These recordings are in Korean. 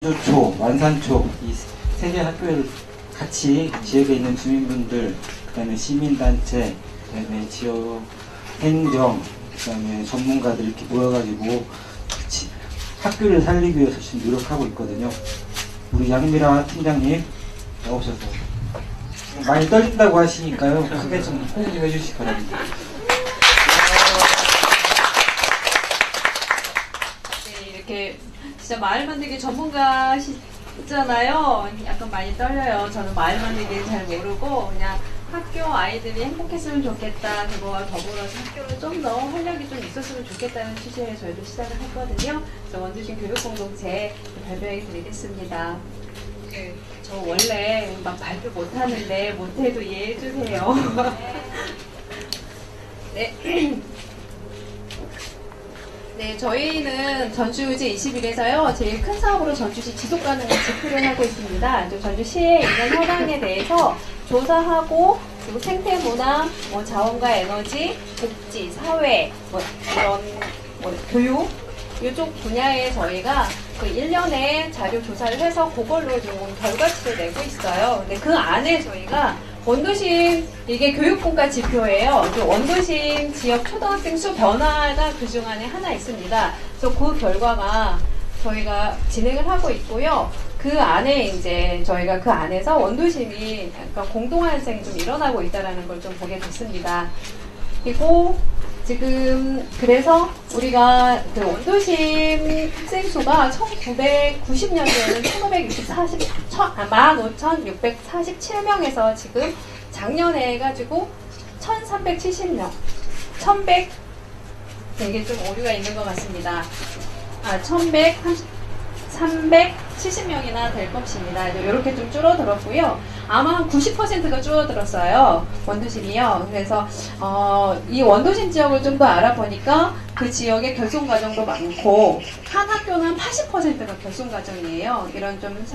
전주초, 완산초 이 세 개 학교를 같이 지역에 있는 주민분들, 그다음에 시민단체, 그다음에 지역 행정, 그다음에 전문가들 이렇게 모여가지고 같이 학교를 살리기 위해서 지금 노력하고 있거든요. 우리 양미라 팀장님 나오셔서 많이 떨린다고 하시니까요. 크게 좀 호응 좀 해주시기 바랍니다. 네, 이렇게 진짜 마을 만들기 전문가시잖아요. 약간 많이 떨려요. 저는 마을 만들기를 잘 모르고 그냥 학교 아이들이 행복했으면 좋겠다. 그거와 더불어서 학교로 좀 더 활력이 좀 있었으면 좋겠다는 취지에 저희도 시작을 했거든요. 그래서 원주시 교육공동체 발표해 드리겠습니다. 저 원래 막 발표 못하는데 못해도 이해해 주세요. 네. 네, 저희는 전주제 21에서요, 제일 큰 사업으로 전주시 지속가능한 지표를 하고 있습니다. 전주시에 있는 현황에 대해서 조사하고, 그리고 생태문화, 자원과 에너지, 복지, 사회, 이런, 교육, 이쪽 분야에 저희가 그 1년에 자료 조사를 해서 그걸로 좀 결과치를 내고 있어요. 근데 그 안에 저희가 원도심, 이게 교육분과 지표예요. 원도심 지역 초등학생 수 변화가 그 중 안에 하나 있습니다. 그래서 그 결과가 저희가 진행을 하고 있고요. 그 안에 이제 저희가 그 안에서 원도심이 약간 공동환생이 좀 일어나고 있다는 걸 좀 보게 됐습니다. 그리고 지금 그래서 우리가 그 원도심 학생 수가 1990년도에는 15,647명에서 지금 작년에 해가지고 1,370명, 1,100 이게 좀 오류가 있는 것 같습니다. 370명이나 될 것입니다. 이렇게 좀 줄어들었고요. 아마 한 90%가 줄어들었어요. 원도심이요. 그래서 이 원도심 지역을 좀 더 알아보니까 그 지역의 결손 과정도 많고 한 학교는 80%가 결손 과정이에요. 이런 좀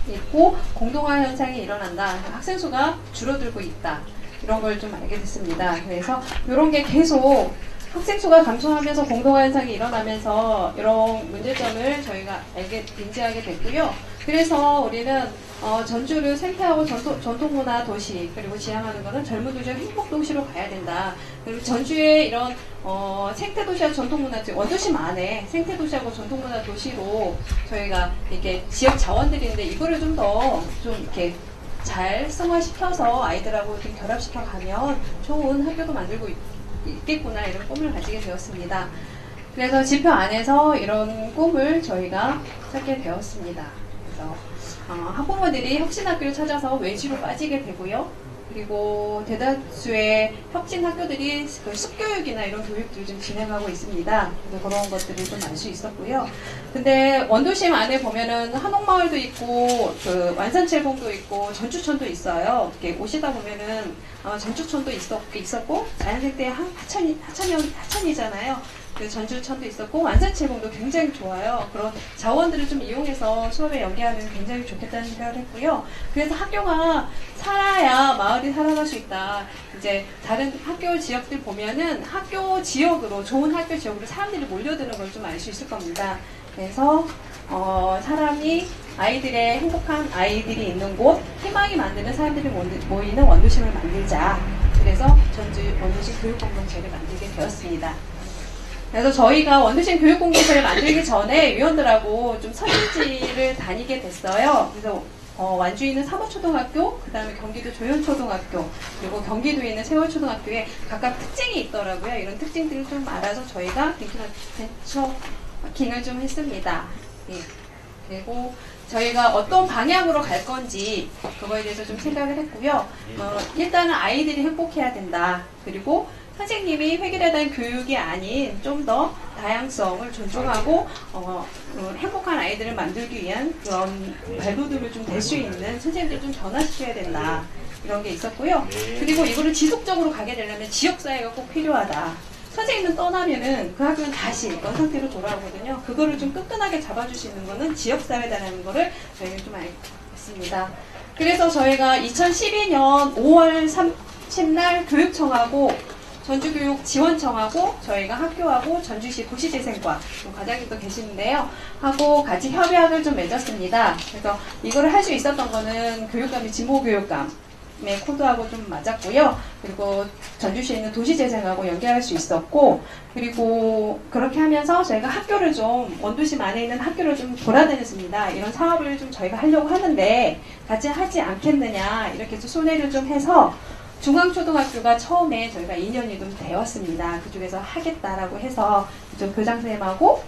있고 공동화 현상이 일어난다. 학생 수가 줄어들고 있다. 이런 걸 좀 알게 됐습니다. 그래서 이런 게 계속 학생 수가 감소하면서 공동화 현상이 일어나면서 이런 문제점을 저희가 인지하게 됐고요. 그래서 우리는 전주를 생태하고 전통문화 도시, 그리고 지향하는 것은 젊은 도시와 행복 도시로 가야 된다. 그리고 전주의 이런 생태도시와 전통문화, 원도심 안에 생태도시하고 전통문화 도시로 저희가 이렇게 지역 자원들이 있는데 이거를 좀 더 이렇게 잘 승화시켜서 아이들하고 좀 결합시켜 가면 좋은 학교도 만들고 있겠구나, 이런 꿈을 가지게 되었습니다. 그래서 지표 안에서 이런 꿈을 저희가 찾게 되었습니다. 그래서 학부모들이 혁신학교를 찾아서 외지로 빠지게 되고요. 그리고 대다수의 혁신 학교들이 그 숲교육이나 이런 교육들을 좀 진행하고 있습니다. 그래서 그런 것들을 좀 알 수 있었고요. 근데 원도심 안에 보면은 한옥마을도 있고, 그 완산칠봉도 있고, 전주촌도 있어요. 이렇게 오시다 보면은 전주촌도 있었고, 자연생태 하천이잖아요. 그 전주천도 있었고, 완산칠봉도 굉장히 좋아요. 그런 자원들을 좀 이용해서 수업에 연계하면 굉장히 좋겠다는 생각을 했고요. 그래서 학교가 살아야 마을이 살아갈 수 있다. 이제 다른 학교 지역들 보면은 학교 지역으로, 좋은 학교 지역으로 사람들이 몰려드는 걸 좀 알 수 있을 겁니다. 그래서 아이들의 행복한 아이들이 있는 곳, 희망이 만드는 사람들이 모이는 원도심을 만들자. 그래서 전주 원도심 교육공동체를 만들게 되었습니다. 그래서 저희가 원도심 교육공동체를 만들기 전에 위원들하고 좀 설문지를 다니게 됐어요. 그래서 완주에 있는 사모초등학교, 그 다음에 경기도 조현초등학교, 그리고 경기도에 있는 세월초등학교에 각각 특징이 있더라고요. 이런 특징들을 좀 알아서 저희가 벤처마킹을 좀 했습니다. 예. 그리고 저희가 어떤 방향으로 갈 건지 그거에 대해서 좀 생각을 했고요. 일단은 아이들이 행복해야 된다. 그리고 선생님이 획일화된 교육이 아닌 좀 더 다양성을 존중하고 행복한 아이들을 만들기 위한 그런 발돋움을 좀 될 수 있는 선생님들 좀 변화시켜야 된다. 이런 게 있었고요. 그리고 이거를 지속적으로 가게 되려면 지역사회가 꼭 필요하다. 선생님은 떠나면은 그 학교는 다시 원상태로 돌아오거든요. 그거를 좀 끈끈하게 잡아줄 수 있는 거는 지역사회다라는 거를 저희는 좀 알겠습니다. 그래서 저희가 2012년 5월 30날 교육청하고 전주교육지원청하고 저희가 학교하고 전주시 도시재생과 과장님도 계시는데요. 하고 같이 협약을 좀 맺었습니다. 그래서 이거를 할 수 있었던 거는 교육감이 진보교육감의 코드하고 좀 맞았고요. 그리고 전주시에 있는 도시재생하고 연계할 수 있었고, 그리고 그렇게 하면서 저희가 학교를 좀 원도심 안에 있는 학교를 좀 돌아다녔습니다. 이런 사업을 좀 저희가 하려고 하는데 같이 하지 않겠느냐 이렇게 좀 손해를 좀 해서 중앙초등학교가 처음에 저희가 인연이 좀 되었습니다. 그쪽에서 하겠다라고 해서 좀 교장선생님하고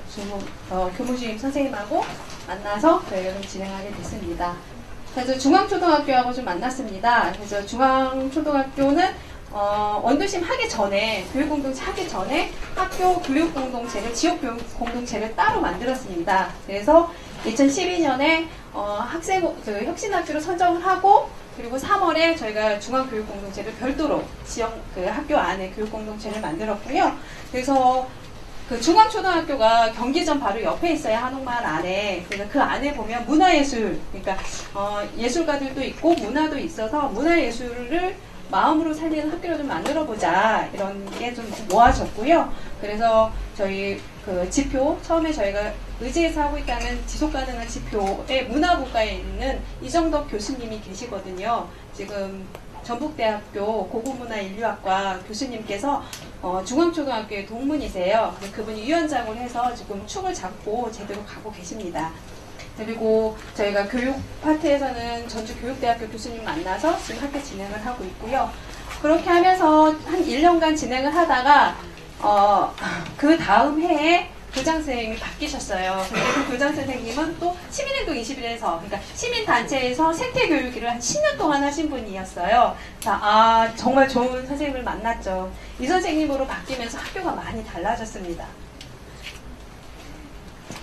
교무주임 선생님하고 만나서 저희가 좀 진행하게 됐습니다. 그래서 중앙초등학교하고 좀 만났습니다. 그래서 중앙초등학교는 원도심 하기 전에, 교육공동체 하기 전에 학교 교육공동체를, 지역교육공동체를 따로 만들었습니다. 그래서 2012년에 혁신학교로 선정을 하고, 그리고 3월에 저희가 중앙교육공동체를 별도로 지역 학교 안에 교육공동체를 만들었고요. 그래서 그 중앙초등학교가 경기전 바로 옆에 있어요. 한옥마을 안에. 그래서 그 안에 보면 문화예술, 그러니까 예술가들도 있고 문화도 있어서 문화예술을 마음으로 살리는 학교를 좀 만들어보자, 이런 게 좀 모아졌고요. 그래서 저희 그 지표, 처음에 저희가 의지해서 하고 있다는 지속가능한 지표의 문화부과에 있는 이정덕 교수님이 계시거든요. 지금 전북대학교 고고문화인류학과 교수님께서 중앙초등학교의 동문이세요. 그분이 위원장을 해서 지금 축을 잡고 제대로 가고 계십니다. 그리고 저희가 교육 파트에서는 전주교육대학교 교수님 만나서 지금 학교 진행을 하고 있고요. 그렇게 하면서 한 1년간 진행을 하다가 그 다음 해에 교장선생님이 바뀌셨어요. 근데 그 교장선생님은 또 시민행동 21에서, 그러니까 시민단체에서 생태교육 일을 한 10년 동안 하신 분이었어요. 정말 좋은 선생님을 만났죠. 이 선생님으로 바뀌면서 학교가 많이 달라졌습니다.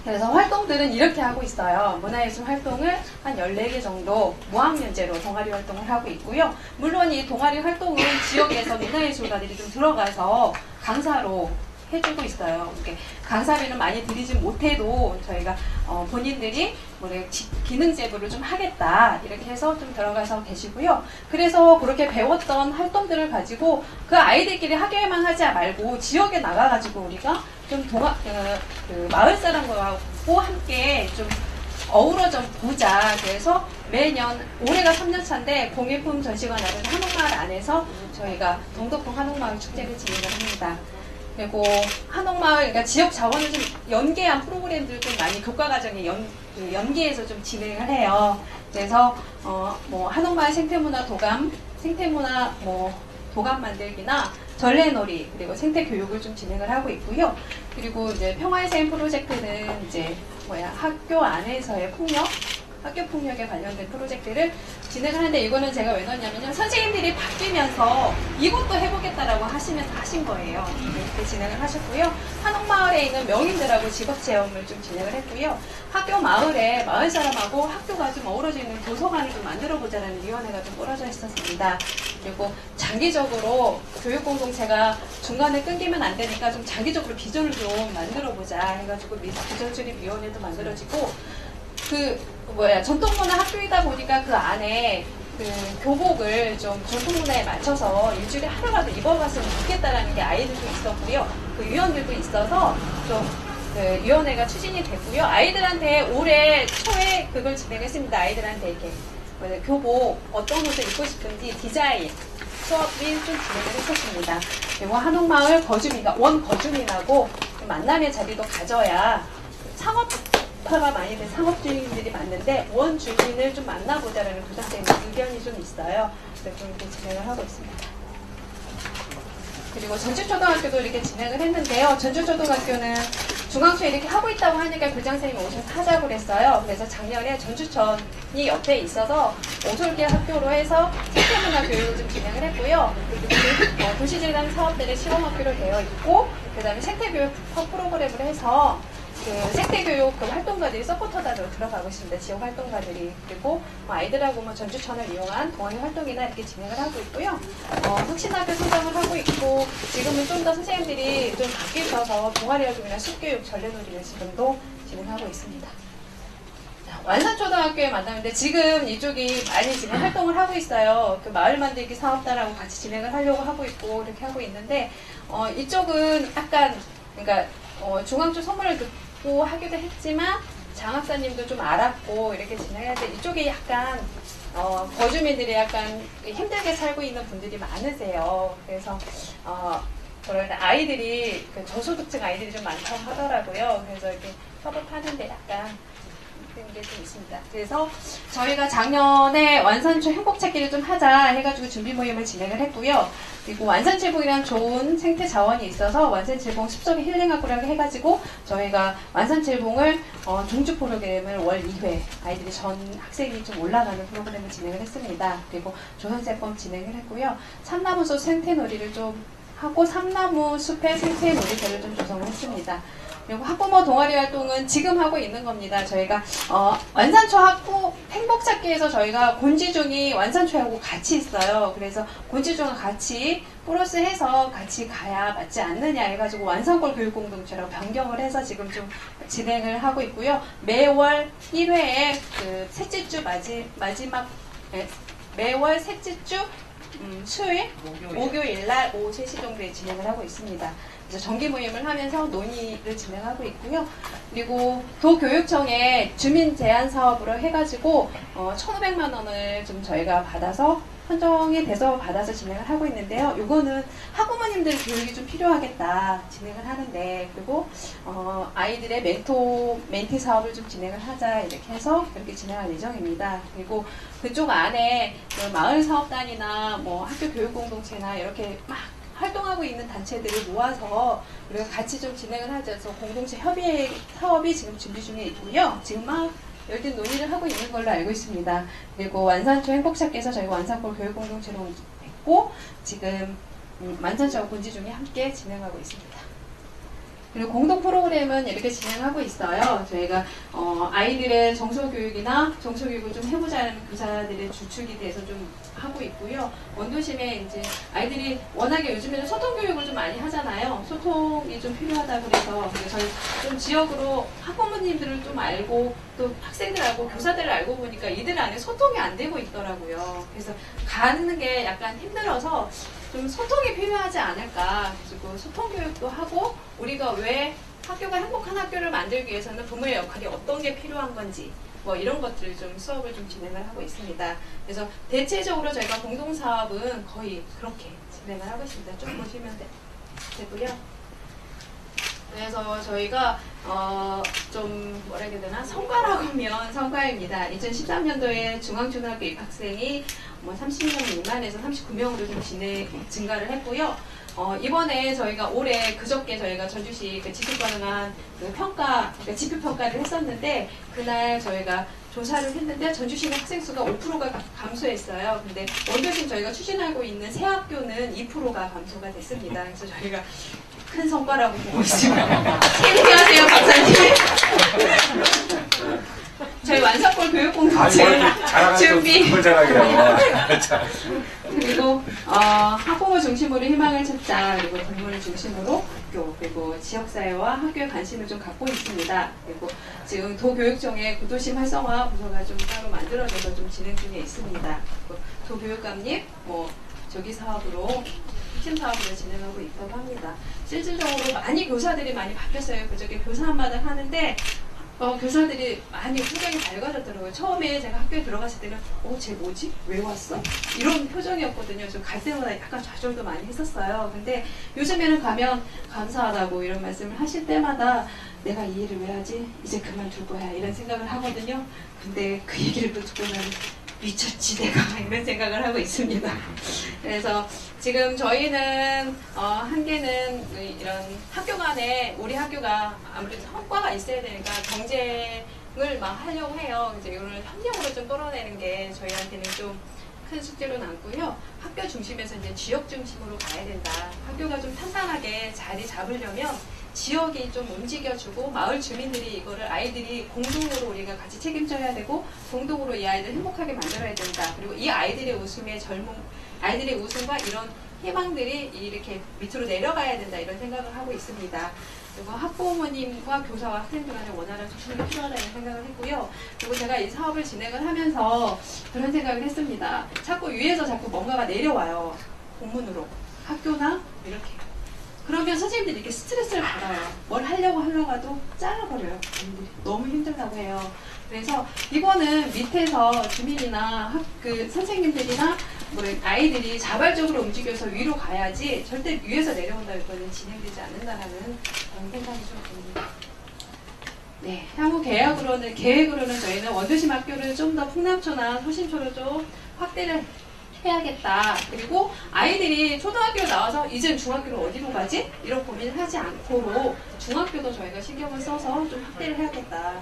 그래서 활동들은 이렇게 하고 있어요. 문화예술 활동을 한 14개 정도 무학년제로 동아리 활동을 하고 있고요. 물론 이 동아리 활동은 지역에서 문화예술가들이 좀 들어가서 강사로 해주고 있어요. 이렇게 강사비는 많이 드리진 못해도 저희가 본인들이 기능 제보를 좀 하겠다 이렇게 해서 좀 들어가서 계시고요. 그래서 그렇게 배웠던 활동들을 가지고 그 아이들끼리 학교에만 하지 말고 지역에 나가가지고 우리가 좀 마을 사람들하고 함께 좀 어우러져 보자. 그래서 매년 올해가 3년차인데 공예품 전시관하는 한옥마을 안에서 저희가 동덕동 한옥마을 축제를 진행을 합니다. 그리고 한옥마을, 그러니까 지역 자원을 좀 연계한 프로그램들 좀 많이 교과과정에 연계해서 좀 진행을 해요. 그래서 한옥마을 생태문화 도감, 생태문화 도감 만들기나 전래놀이, 그리고 생태교육을 좀 진행을 하고 있고요. 그리고 이제 평화의 샘 프로젝트는 이제 학교 안에서의 폭력, 학교 폭력에 관련된 프로젝트를 진행을 하는데, 이거는 제가 왜 넣었냐면요, 선생님들이 바뀌면서 이것도 해보겠다라고 하시면서 하신 거예요. 이렇게 진행을 하셨고요. 한옥마을에 있는 명인들하고 직업체험을 좀 진행을 했고요. 학교 마을에 마을 사람하고 학교가 좀 어우러져 있는 도서관을 좀 만들어보자라는 위원회가 좀 꾸려져 있었습니다. 그리고 장기적으로 교육공동체가 중간에 끊기면 안 되니까 좀 장기적으로 비전을 좀 만들어보자 해가지고 비전출입위원회도 만들어지고, 전통문화 학교이다 보니까 그 안에 교복을 좀 전통문화에 맞춰서 일주일에 하루라도 입어봤으면 좋겠다라는 게 아이들도 있었고요. 그 위원들도 있어서 좀 위원회가 추진이 됐고요. 아이들한테 올해 초에 그걸 진행했습니다. 아이들한테 이렇게 교복 어떤 옷을 입고 싶은지 디자인 수업이 좀 진행을 했었습니다. 그리고 한옥마을 원거주민하고 만남의 자리도 가져야 상업화가 많이 된 상업주의인들이 많은데 원주민을 좀 만나보자라는 교장선생님 의견이 좀 있어요. 그래서 이렇게 진행을 하고 있습니다. 그리고 전주초등학교도 이렇게 진행을 했는데요. 전주초등학교는 중앙초에 이렇게 하고 있다고 하니까 교장선생님이 오셔서 하자고 그랬어요. 그래서 작년에 전주천이 옆에 있어서 오솔길 학교로 해서 생태문화 교육을 좀 진행을 했고요. 그리고 도시재단 사업들의 실험학교로 되어 있고, 그 다음에 생태교육 프로그램을 해서 생태교육 활동가들이 서포터단으로 들어가고 있습니다. 지역 활동가들이. 그리고 아이들하고 전주천을 이용한 동아리 활동이나 이렇게 진행을 하고 있고요. 혁신학교 선정을 하고 있고, 지금은 좀 더 선생님들이 좀 바뀌셔서 동아리 활동이나 숲교육, 전래놀이를 지금도 진행하고 있습니다. 완산초등학교에 만나는데 지금 이쪽이 많이 지금 활동을 하고 있어요. 그 마을 만들기 사업단하고 같이 진행을 하려고 하고 있고 이렇게 하고 있는데 이쪽은 약간 그러니까 중앙 쪽 선물을 듣고 하기도 했지만 장학사님도 좀 알았고 이렇게 진행하는데 이쪽이 약간 거주민들이 약간 힘들게 살고 있는 분들이 많으세요. 그래서 그런데 아이들이 그 저소득층 아이들이 좀 많다고 하더라고요. 그래서 이렇게 협업하는데 약간 그런 게 좀 있습니다. 그래서 저희가 작년에 완산초 행복찾기를 좀 하자 해가지고 준비 모임을 진행을 했고요. 그리고 완산칠봉이란 좋은 생태 자원이 있어서 완산칠봉 숲속의 힐링학구라고 해가지고 저희가 완산칠봉을 종주 프로그램을 월 2회 아이들이 전 학생이 좀 올라가는 프로그램을 진행을 했습니다. 그리고 조선세법 진행을 했고요. 참나무숲 생태놀이를 좀 하고 삼나무 숲의 생태놀이터를 좀 조성을 했습니다. 그리고 학부모 동아리 활동은 지금 하고 있는 겁니다. 저희가 완산초 학부 행복찾기에서 저희가 곤지중이 완산초하고 같이 있어요. 그래서 곤지중을 같이 플러스해서 같이 가야 맞지 않느냐 해가지고 완산골 교육공동체로 변경을 해서 지금 좀 진행을 하고 있고요. 매월 1회에 그 셋째 주 마지막 매월 셋째 주 수요일, 목요일 날 오후 3시 정도에 진행을 하고 있습니다. 그래서 정기 모임을 하면서 논의를 진행하고 있고요. 그리고 도교육청에 주민 제안 사업으로 해가지고 1,500만 원을 좀 저희가 받아서 선정이 돼서 받아서 진행을 하고 있는데요. 요거는 학부모님들 교육이 좀 필요하겠다 진행을 하는데 그리고 아이들의 멘티 사업을 좀 진행을 하자 이렇게 해서 그렇게 진행할 예정입니다. 그리고 그쪽 안에 그 마을 사업단이나 뭐 학교 교육 공동체나 이렇게 막 활동하고 있는 단체들을 모아서 우리가 같이 좀 진행을 하자 해서 공동체 협의 사업이 지금 준비 중에 있고요. 지금 막 열띤 논의를 하고 있는 걸로 알고 있습니다. 그리고 완산초 행복찾기에서 저희가 완산골 교육공동체로 했고 지금 완산초와 곤지중이 함께 진행하고 있습니다. 그리고 공동 프로그램은 이렇게 진행하고 있어요. 저희가 아이들의 정서교육이나 정서교육을 좀 해보자는 교사들의 주축이 돼서 좀 하고 있고요. 원도심에 이제 아이들이 워낙에 요즘에는 소통교육을 좀 많이 하잖아요. 소통이 좀 필요하다고 그래서 저희 좀 지역으로 학부모님들을 좀 알고 또 학생들 알고 교사들을 알고 보니까 이들 안에 소통이 안 되고 있더라고요. 그래서 가는 게 약간 힘들어서 좀 소통이 필요하지 않을까. 그리고 소통 교육도 하고 우리가 왜 학교가 행복한 학교를 만들기 위해서는 부모의 역할이 어떤 게 필요한 건지 뭐 이런 것들을 좀 수업을 좀 진행을 하고 있습니다. 그래서 대체적으로 저희가 공동사업은 거의 그렇게 진행을 하고 있습니다. 좀 보시면 되고요. 그래서 저희가 좀 뭐라 해야 되나 성과라고 하면 성과입니다. 2013년도에 중앙초등학교 입학생이 뭐 30명 미만에서 39명으로 좀 증가를 했고요. 이번에 저희가 올해 그저께 저희가 전주시 그 지속 가능한 그 평가, 그러니까 지표 평가를 했었는데 그날 저희가 조사를 했는데 전주시 학생 수가 5%가 감소했어요. 근데 원도심 저희가 추진하고 있는 새 학교는 2%가 감소가 됐습니다. 그래서 저희가 큰 성과라고 보고 있습니다. 안녕하세요, 박사님. 저희 완산골 교육공동체 준비. 그리고 학부모 중심으로 희망을 찾자. 그리고 동물을 중심으로 학교 그리고 지역사회와 학교에 관심을 좀 갖고 있습니다. 그리고 지금 도교육청의 구도심 활성화 부서가 좀 따로 만들어져서 좀 진행 중에 있습니다. 도교육감님 뭐 조기 사업으로 핵심 사업으로 진행하고 있다고 합니다. 실질적으로 많이 교사들이 많이 바뀌었어요. 그저께 교사 한마디 하는데 교사들이 많이 표정이 밝아졌더라고요. 처음에 제가 학교에 들어갔을 때는 쟤 뭐지? 왜 왔어? 이런 표정이었거든요. 저 갈 때마다 약간 좌절도 많이 했었어요. 근데 요즘에는 가면 감사하다고 이런 말씀을 하실 때마다 내가 이 일을 왜 하지? 이제 그만둘 거야 이런 생각을 하거든요. 근데 그 얘기를 또 듣고 나면 미쳤지 내가 이런 생각을 하고 있습니다. 그래서 지금 저희는 한계는 이런 학교 간에 우리 학교가 아무래도 성과가 있어야 되니까 경쟁을 막 하려고 해요. 이제 이거를 협력으로 좀 끌어내는 게 저희한테는 좀 큰 숙제로 남고요. 학교 중심에서 이제 지역 중심으로 가야 된다. 학교가 좀 탄탄하게 자리 잡으려면 지역이 좀 움직여주고 마을 주민들이 이거를 아이들이 공동으로 우리가 같이 책임져야 되고 공동으로 이 아이들 행복하게 만들어야 된다. 그리고 이 아이들의 웃음과 이런 희망들이 이렇게 밑으로 내려가야 된다 이런 생각을 하고 있습니다. 그리고 학부모님과 교사와 학생들 간의 원활한 소통이 필요하다는 생각을 했고요. 그리고 제가 이 사업을 진행을 하면서 그런 생각을 했습니다. 자꾸 위에서 자꾸 뭔가가 내려와요. 공문으로. 학교나 이렇게. 그러면 선생님들이 이렇게 스트레스를 받아요. 뭘 하려고 하도 잘라버려요. 너무 힘들다고 해요. 그래서 이거는 밑에서 주민이나 그 선생님들이나 뭐 아이들이 자발적으로 움직여서 위로 가야지 절대 위에서 내려온다 이거는 진행되지 않는다라는 그런 생각이 좀 듭니다. 네, 향후 계획으로는 저희는 원도심 학교를 좀 더 풍남초나 소심초로 좀 확대를 해야겠다. 그리고 아이들이 초등학교 나와서 이제 중학교를 어디로 가지? 이런 고민을 하지 않도록 중학교도 저희가 신경을 써서 좀 확대를 해야겠다.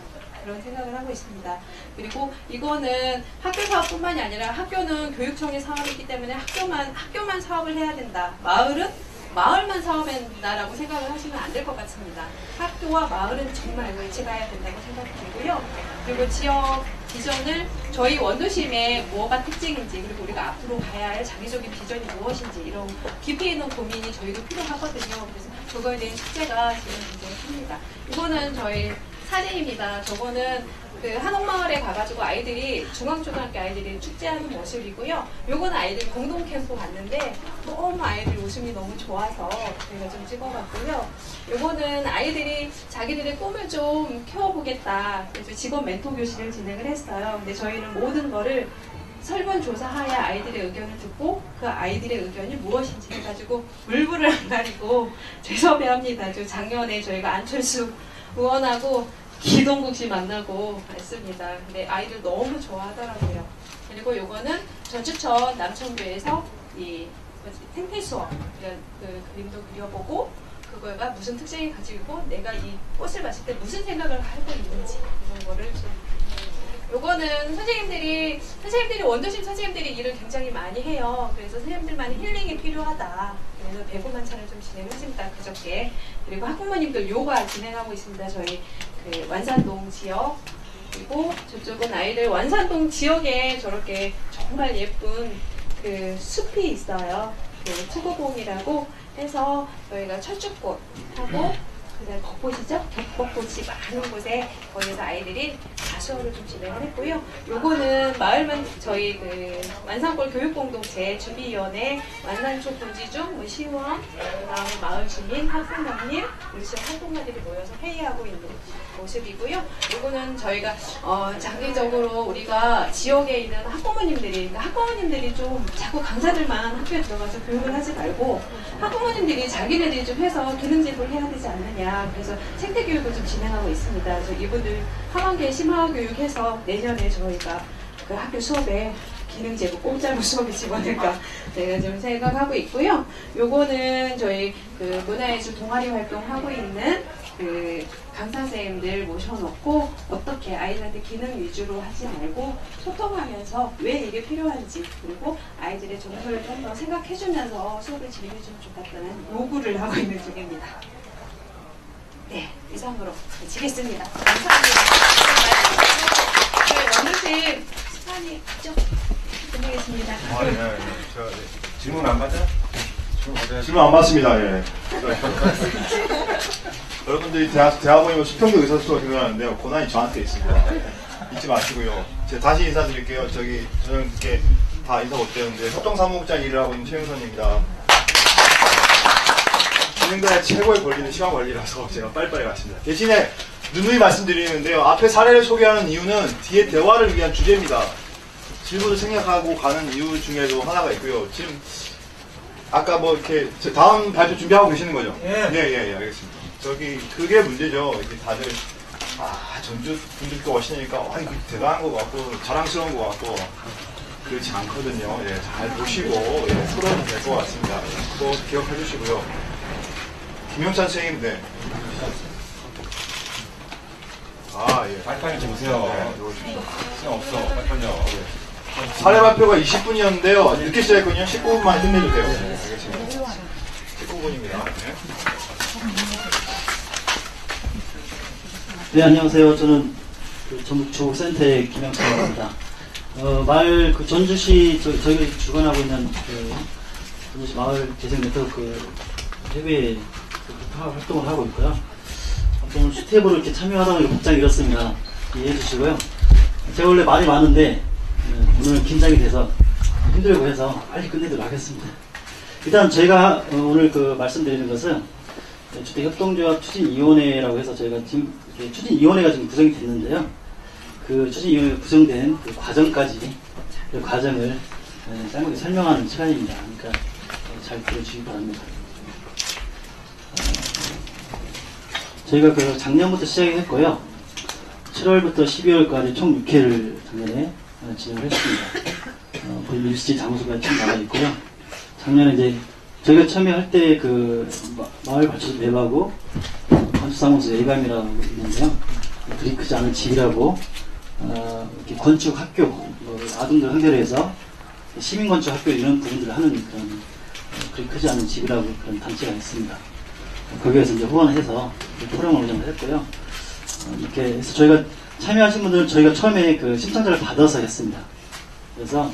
그런 생각을 하고 있습니다. 그리고 이거는 학교 사업뿐만이 아니라 학교는 교육청의 사업이기 때문에 학교만 사업을 해야 된다. 마을만 사업한다라고 생각을 하시면 안 될 것 같습니다. 학교와 마을은 정말 같이 가야 된다고 생각이 들고요. 그리고 지역 비전을 저희 원도심의 뭐가 특징인지 그리고 우리가 앞으로 가야 할 장기적인 비전이 무엇인지 이런 깊이 있는 고민이 저희도 필요하거든요. 그래서 그거에 대한 숙제가 지금 굉장히 큽니다. 이거는 저희 사진입니다. 저거는 그 한옥마을에 가가지고 아이들이 중앙초등학교 아이들이 축제하는 모습이고요. 요거는 아이들 공동 캠프 갔는데 너무 아이들 웃음이 너무 좋아서 저희가 좀 찍어봤고요. 요거는 아이들이 자기들의 꿈을 좀 키워보겠다. 그래서 직업 멘토 교실을 진행을 했어요. 근데 저희는 모든 거를 설문조사하에 아이들의 의견을 듣고 그 아이들의 의견이 무엇인지 해가지고 물불을 안 가리고 재섭외합니다. 작년에 저희가 안철수 의원하고 기동국 씨 만나고 했습니다. 근데 아이들 너무 좋아하더라고요. 그리고 요거는 전주천 남천교에서 이 생태 수업 그 그림도 그려보고 그거가 무슨 특징이 가지고 내가 이 꽃을 봤을 때 무슨 생각을 하고 있는지 이런 거를 좀. 요거는 선생님들이 원도심 선생님들이 일을 굉장히 많이 해요. 그래서 선생님들만의 힐링이 필요하다. 그래서 배구만찬을 좀 진행했습니다. 그저께. 그리고 학부모님들 요가 진행하고 있습니다. 저희 그 완산동 지역. 그리고 저쪽은 아이들 완산동 지역에 저렇게 정말 예쁜 그 숲이 있어요. 그 투구봉이라고 해서 저희가 철쭉꽃하고 그다음에 벚꽃이죠? 벚꽃이 많은 곳에 거기서 아이들이 가수업을 좀 진행을 했고요. 요거는 마을만 저희 그 완산골 교육공동체 준비위원회 완산초 군지중 뭐 시의원 그다음에 마을 주민 학부모님 우리 학부모들이 모여서 회의하고 있는 모습이고요. 요거는 저희가 장기적으로 우리가 지역에 있는 학부모님들이 좀 자꾸 강사들만 학교에 들어가서 교육을 하지 말고 학부모님들이 자기네들이 좀 해서 기능제도를 해야 되지 않느냐. 그래서 생태교육을 좀 진행하고 있습니다. 그래서 이분들 하반기에 심화교육해서 내년에 저희가 그 학교 수업에 기능제도 공짜로 수업에 집어넣을까 제가 좀 생각하고 있고요. 요거는 저희 그 문화예술 동아리 활동하고 있는 그 강사선생님들 모셔놓고 어떻게 아이들한테 기능 위주로 하지 말고 소통하면서 왜 이게 필요한지 그리고 아이들의 정서를 좀 더 생각해주면서 수업을 진행해주면 좋겠다는 요구를 하고 있는 중입니다. 네, 이상으로 마치겠습니다. 감사합니다. 원도심 시간이 좀 끝내겠습니다. 질문 안 받아? 질문 안 받습니다. 예. 여러분들이 대학원이고 수평적 의사소통을 생각하는데요. 고난이 저한테 있습니다. 잊지 마시고요. 제가 다시 인사드릴게요. 저녁께 다 인사 못 드렸는데 협동사무국장 일을 하고 있는 최윤선입니다. 진행자의 최고의 권리는 시간 관리라서 제가 빨리빨리 갔습니다. 대신에 누누이 말씀드리는데요. 앞에 사례를 소개하는 이유는 뒤에 대화를 위한 주제입니다. 질문을 생략하고 가는 이유 중에도 하나가 있고요. 지금 아까 뭐 이렇게 다음 발표 준비하고 계시는 거죠? 예, 알겠습니다. 그게 문제죠. 이렇게 다들 전주 분들께 오시니까 이거 대단한 것 같고 자랑스러운 것 같고 그렇지 않거든요. 예, 잘 보시고 풀어도 될 것 같습니다. 그거 기억해 주시고요. 김영찬 선생님, 네. 예. 빨리빨리 좀 오세요. 네, 들어오십시오. 시간 없어. 빨리빨리요. 사례 발표가 20분이었는데요. 늦게 시작했거든요. 19분만 끝내주세요. 네, 알겠습니다. 19분입니다. 네. 네, 안녕하세요. 저는 그 전북주복센터의 김영찬입니다. 전주시 저희가 주관하고 있는 그 전주시 마을 재생 네트워크 협의회 활동을 하고 있고요. 오늘 수태부로 이렇게 참여하다 보니 복장이 이렇습니다. 이해해 주시고요. 제가 원래 말이 많은데 오늘 긴장이 돼서 힘들고 해서 빨리 끝내도록 하겠습니다. 일단 저희가 오늘 그 말씀드리는 것은 주택협동조합 추진위원회라고 해서 저희가 지금 추진위원회가 지금 구성이 됐는데요. 그 추진위원회가 구성된 그 과정까지 그 과정을 짤막하게 설명하는 시간입니다. 그러니까 잘 들어주시기 바랍니다. 저희가 그 작년부터 시작했고요. 7월부터 12월까지 총 6회를 작년에 진행을 했습니다. 본인 일시 장소가 참 나와 있고요. 작년에 이제 저희가 처음에 할 때 그 마을 발전소 맵하고 건축사무소 예감이라고 있는데요. 그리 크지 않은 집이라고 이렇게 건축 학교, 아동들 상대로 해서 시민 건축 학교 이런 부분들을 하는 그런 그리 크지 않은 집이라고 그런 단체가 있습니다. 거기에서 이제 후원해서 포럼을 운영을 했고요. 이렇게 해서 저희가 참여하신 분들은 저희가 처음에 그 신청자를 받아서 했습니다. 그래서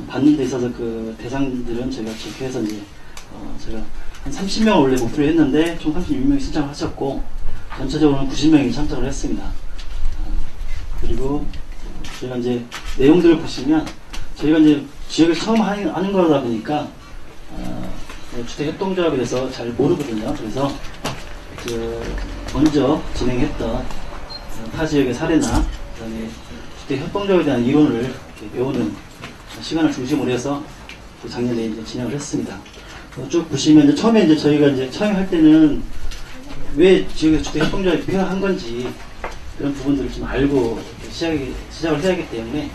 받는 데 있어서 그 대상들은 저희가 체크해서 이제 제가 한 30명을 원래 목표로 했는데 총 36명이 신청을 하셨고 전체적으로는 90명이 참석을 했습니다. 그리고 저희가 이제 내용들을 보시면 저희가 이제 지역에 처음 하는 거다 보니까 주택협동조합에 대해서 잘 모르거든요. 그래서 그 먼저 진행했던 타 지역의 사례나 그다음에 주택협동조합에 대한 이론을 이렇게 배우는 시간을 중심으로 해서 작년에 이제 진행을 했습니다. 쭉 보시면 이제 처음에 이제 저희가 이제 처음에 할 때는 왜 지역에서 주택협동조합이 필요한 건지 그런 부분들을 좀 알고 시작을 해야 하기 때문에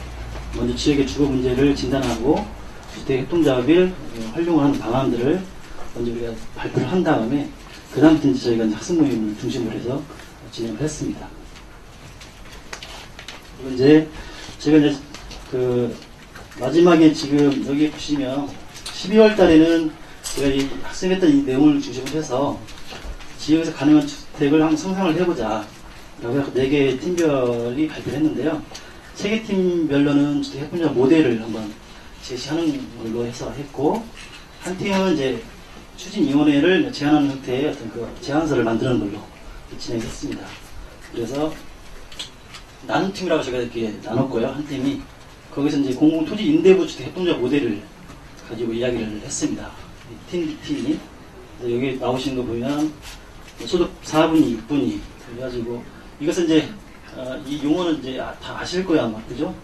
먼저 지역의 주거 문제를 진단하고 주택협동조합을 활용하는 방안들을 먼저 우리가 발표를 한 다음에 그 다음부터 이제 저희가 이제 학습 모임을 중심으로 해서 진행을 했습니다. 그리고 이제 제가 이제 그 마지막에 지금 여기 보시면 12월 달에는 제가 이 학습했던 이 내용을 중심으로 해서 지역에서 가능한 주택을 한번 상상을 해보자 라고 해서 4개의 팀별이 발표를 했는데요. 3개 팀별로는 주택협동조합 모델을 한번 제시하는 걸로 해서 했고, 한 팀은 이제 추진위원회를 제안하는 형태의 어떤 그 제안서를 만드는 걸로 진행했습니다. 그래서 나눈 팀이라고 제가 이렇게 나눴고요. 한 팀이 거기서 이제 공공토지 임대부 주택협동조합 모델을 가지고 이야기를 했습니다. 팀이 여기 나오시는 거 보면 소득 4분위, 6분위 그래가지고 이것은 이제 이 용어는 이제 다 아실 거야 아마 그죠?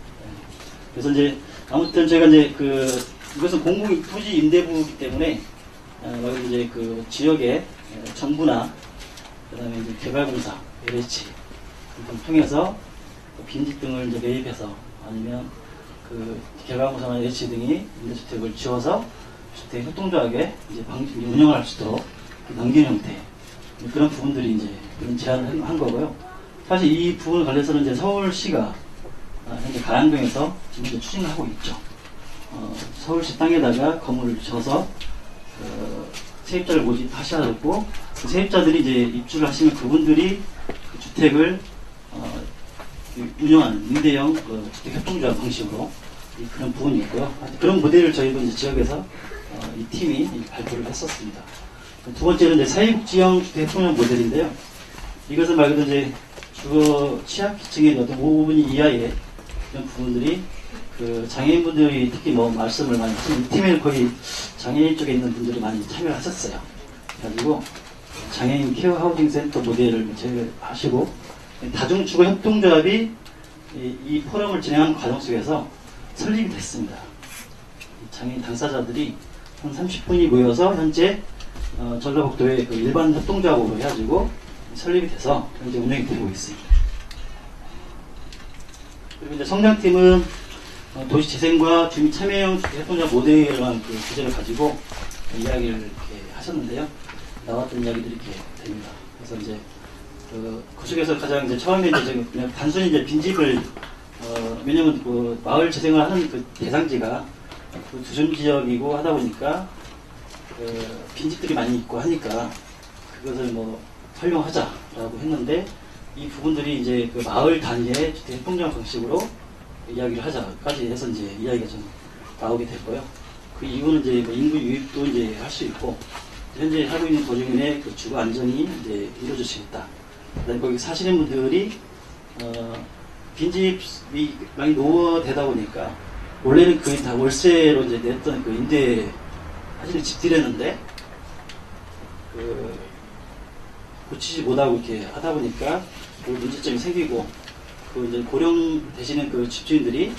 그래서 이제 아무튼 제가 이제 그 이것은 공공토지 임대부이기 때문에 여기 이제 그 지역의 정부나 그다음에 이제 개발공사, LH 등 통해서 빈집 등을 이제 매입해서 아니면 그 개발공사나 LH 등이 임대주택을 지어서 주택협동조합에 이제 운영을 할 수 있도록 넘기는 형태 그런 부분들이 이제 그런 제안을 한 거고요. 사실 이 부분을 관련해서는 이제 서울시가 현재 가양동에서 지금 이제 추진을 하고 있죠. 서울시 땅에다가 건물을 지어서 세입자를 모집하셔야겠고 그 세입자들이 이제 입주를 하시면 그분들이 그 주택을 운영하는 임대형 주택협동조합 방식으로 그런 부분이 있고요. 그런 모델을 저희도 이제 지역에서 이 팀이 발표를 했었습니다. 두 번째는 이제 사회복지형 주택협동조합 모델인데요. 이것은 말 그대로 이제 주거 취약계층의 어떤 5분위 이하의 이런 부분들이 그 장애인분들이 특히 뭐 말씀을 많이 하시는 이 팀에는 거의 장애인 쪽에 있는 분들이 많이 참여를 하셨어요. 그래가지고 장애인 케어 하우징 센터 모델을 제외하시고 다중주거 협동조합이 이 포럼을 진행하는 과정 속에서 설립이 됐습니다. 장애인 당사자들이 한 30분이 모여서 현재 전라북도의 그 일반 협동조합으로 해가지고 설립이 돼서 현재 운영이 되고 있습니다. 그리고 이제 성장팀은 도시재생과 주민 참여형 협동조합 모델이라는 그 주제를 가지고 이야기를 이렇게 하셨는데요. 나왔던 이야기들이 이렇게 됩니다. 그래서 이제 그 속에서 가장 이제 처음에 이제 그냥 단순히 이제 빈집을 왜냐면 그 마을 재생을 하는 그 대상지가 그 두준 지역이고 하다 보니까 그 빈집들이 많이 있고 하니까 그것을 뭐 활용하자라고 했는데 이 부분들이 이제 그 마을 단위의 주택협동조합 방식으로 이야기를 하자까지 해서 이제 이야기가 좀 나오게 됐고요. 그 이유는 이제 뭐 인구 유입도 이제 할 수 있고 현재 하고 있는 도중에 그 주거 안정이 이제 이루어질 수 있다 그다음에 거기 사시는 분들이 빈집이 많이 노후되다 보니까 원래는 거의 다 월세로 이제 냈던 그 임대 하시는 집들이었는데 고치지 못하고 이렇게 하다 보니까 그 문제점이 생기고 그 이제 고령 되시는 그 집주인들이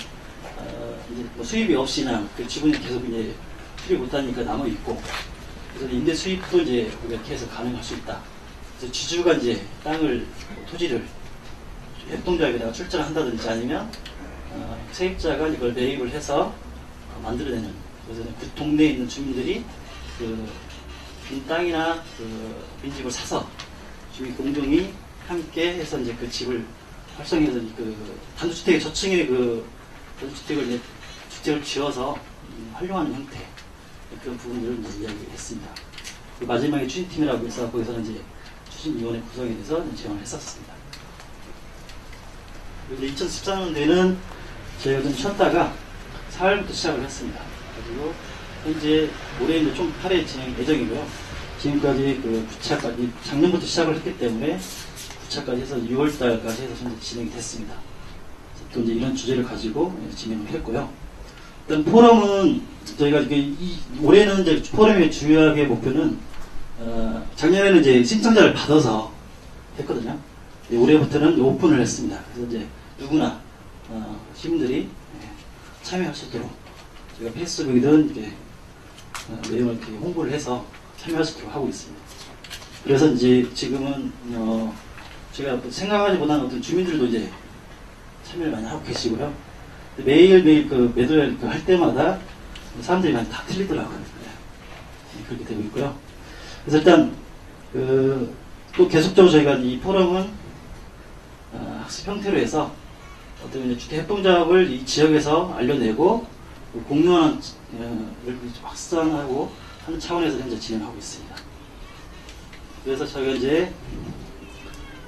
이제 뭐 수입이 없이나 그 지분이 계속 이제 수입 못하니까 남아 있고 그래서 임대 수입도 이제 이렇게 해서 가능할 수 있다. 그래서 지주가 이제 땅을 토지를 협동조합에다가 출자를 한다든지 아니면 세입자가 이걸 매입을 해서 만들어내는 그래서 그 동네에 있는 주민들이 그 빈 땅이나 그 빈집을 사서 주민 공동이 함께 해서 이제 그 집을 활성해서 그 단독주택의 저층의 그 단독주택을 이제 주택을 지어서 활용하는 형태 그런 부분들을 이제 이야기했습니다. 그 마지막에 추진팀이라고 해서 거기서는 이제 추진위원회 구성에 대해서 제안을 했었습니다. 그리고 2014년도에는 저희가 좀 쉬었다가 4월부터 시작을 했습니다. 그리고 현재 올해 이제 총 8회 진행 예정이고요. 지금까지 그 9차까지 작년부터 시작을 했기 때문에 9차까지 해서 6월달까지 해서 현재 진행이 됐습니다. 또 이제 이런 주제를 가지고 진행을 했고요. 일단 포럼은 저희가 올해는 이제 포럼의 주요하게 목표는 작년에는 이제 신청자를 받아서 했거든요. 올해부터는 오픈을 했습니다. 그래서 이제 누구나 시민들이 참여할 수 있도록 저희가 페이스북이든 이렇게 내용을 이렇게 홍보를 해서 참여할 수 있도록 하고 있습니다. 그래서 이제 지금은 제가 생각하지 못한 어떤 주민들도 이제 참여를 많이 하고 계시고요. 매일매일 그 매도를 할 때마다 사람들이 많이 다 틀리더라고요. 그렇게 되고 있고요. 그래서 일단 또 계속적으로 저희가 이 포럼은 학습 형태로 해서 어떤 이제 주택 협동조합을 이 지역에서 알려내고 공유하는 확산하고 하는 차원에서 현재 진행하고 있습니다. 그래서 저희가 이제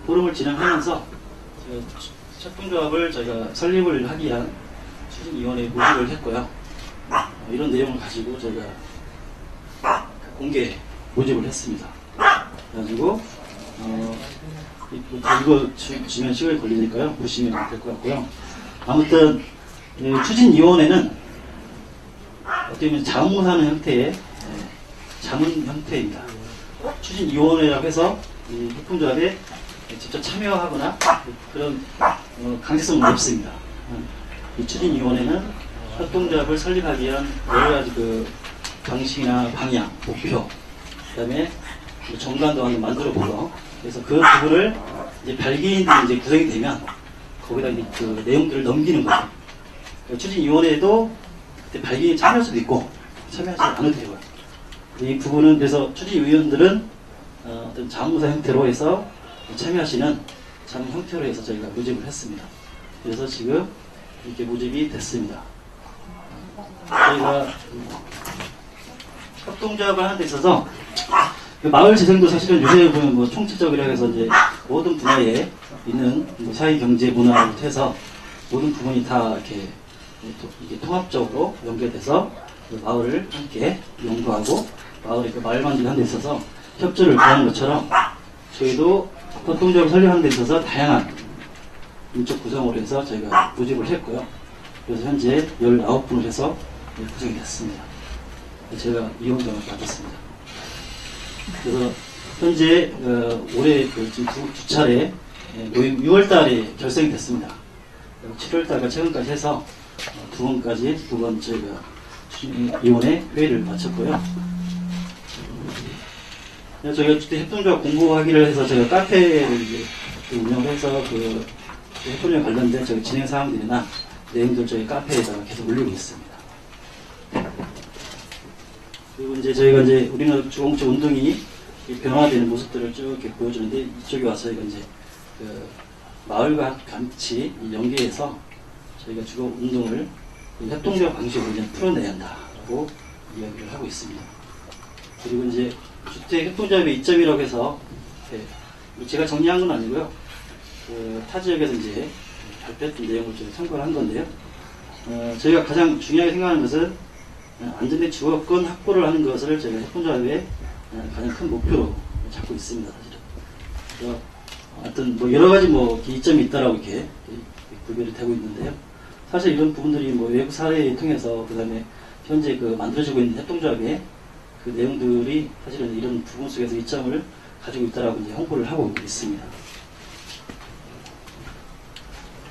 포럼을 진행하면서 협동조합을 저희가 설립을 하기 위한 추진위원회 모집을 했고요. 이런 내용을 가지고 저희가 공개 모집을 했습니다. 그래가지고 이거 주면 시간이 걸리니까요. 보시면 될 것 같고요. 아무튼 추진위원회는 어떻게 보면 자문하는 형태의 자문 형태입니다. 추진위원회라고 해서 이 협동조합에 직접 참여하거나 그런 강제성은 없습니다. 이 추진위원회는 협동조합을 설립하기 위한 여러 가지 그 방식이나 방향, 목표, 그다음에 정관도 한번 만들어보고 그래서 그 부분을 이제 발기인들이 이제 구성이 되면 거기다 이제 그 내용들을 넘기는 거죠. 그러니까 추진위원회도 그때 발기인 참여할 수도 있고 참여하지 않아도 되고요. 이 부분은 그래서 추진위원들은 어떤 자문사 형태로 해서 참여하시는 자문 형태로 해서 저희가 모집을 했습니다. 그래서 지금 이렇게 모집이 됐습니다. 저희가 협동조합을 하는 데 있어서 그 마을 재생도 사실은 요새 보면 뭐 총체적으로 해서 이제 모든 분야에 있는 뭐 사회, 경제, 문화부터 해서 모든 부분이 다 이렇게 통합적으로 연결돼서 그 마을을 함께 연구하고 마을의 그 마을 만들기 하는 데 있어서 협조를 구하는 것처럼 저희도 협동조합을 설립하는 데 있어서 다양한 인적 구성으로 해서 저희가 모집을 했고요. 그래서 현재 19분을 해서 구성이 됐습니다. 제가 위원장을 맡았습니다. 그래서 현재 올해 지금 두 차례 6월달에 결성이 됐습니다. 7월달과 최근까지 해서 두 번 저희가 위원회 회의를 마쳤고요. 저희가 협동조합 공고하기를 해서 저희가 카페를 이제 운영해서 그 협동조합 관련된 저희 진행 사항들이나 내용들 저희 카페에다가 계속 올리고 있습니다. 그리고 이제 저희가 이제 우리나라 주공적 운동이 변화되는 모습들을 쭉 이렇게 보여주는데 이쪽에 와서 저희가 이제 그 마을과 같이 연계해서 저희가 주거 운동을 협동조합 방식으로 이제 풀어내야 한다라고 이야기를 하고 있습니다. 그리고 이제 주택 협동조합의 이점이라고 해서 제가 정리한 건 아니고요. 타 지역에서 이제 발표했던 내용을 좀 참고를 한 건데요. 저희가 가장 중요하게 생각하는 것은 안전된 주거권 확보를 하는 것을 저희가 협동조합의 가장 큰 목표로 잡고 있습니다. 사실은. 그래서 하여튼 뭐 여러 가지 뭐 이점이 있다라고 이렇게 구별이 되고 있는데요. 사실 이런 부분들이 뭐 외국 사례를 통해서 그다음에 현재 그 만들어지고 있는 협동조합의 그 내용들이 사실은 이런 부분 속에서 이점을 가지고 있다라고 이제 홍보를 하고 있습니다.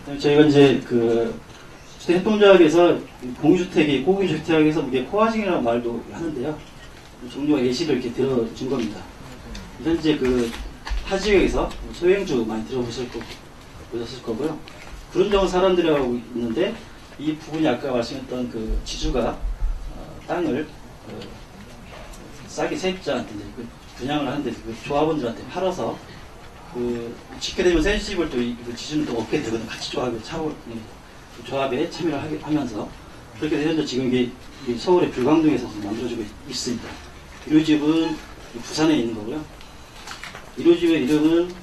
그다음에 저희가 이제 그 주택 협동조합에서 공유주택이 고공주택에서 이게 코아징이라는 말도 하는데요. 종류와 예시를 이렇게 들어준 겁니다. 현재 그 타지역에서 소행주 많이 들어보셨을 거고요. 구름정 사람들이라고 있는데 이 부분이 아까 말씀했던 그 지주가 땅을 싸게 세입자한테 이제 그 분양을 하는데 그 조합원들한테 팔아서 그 짓게 되면 새 집을 또 그 지주는 또 얻게 되거든요. 같이 조합에 참여를 하면서 그렇게 해서 지금 이게 서울의 불광동에서 지금 만들어지고 있습니다. 1호집은 부산에 있는 거고요. 1호집의 이름은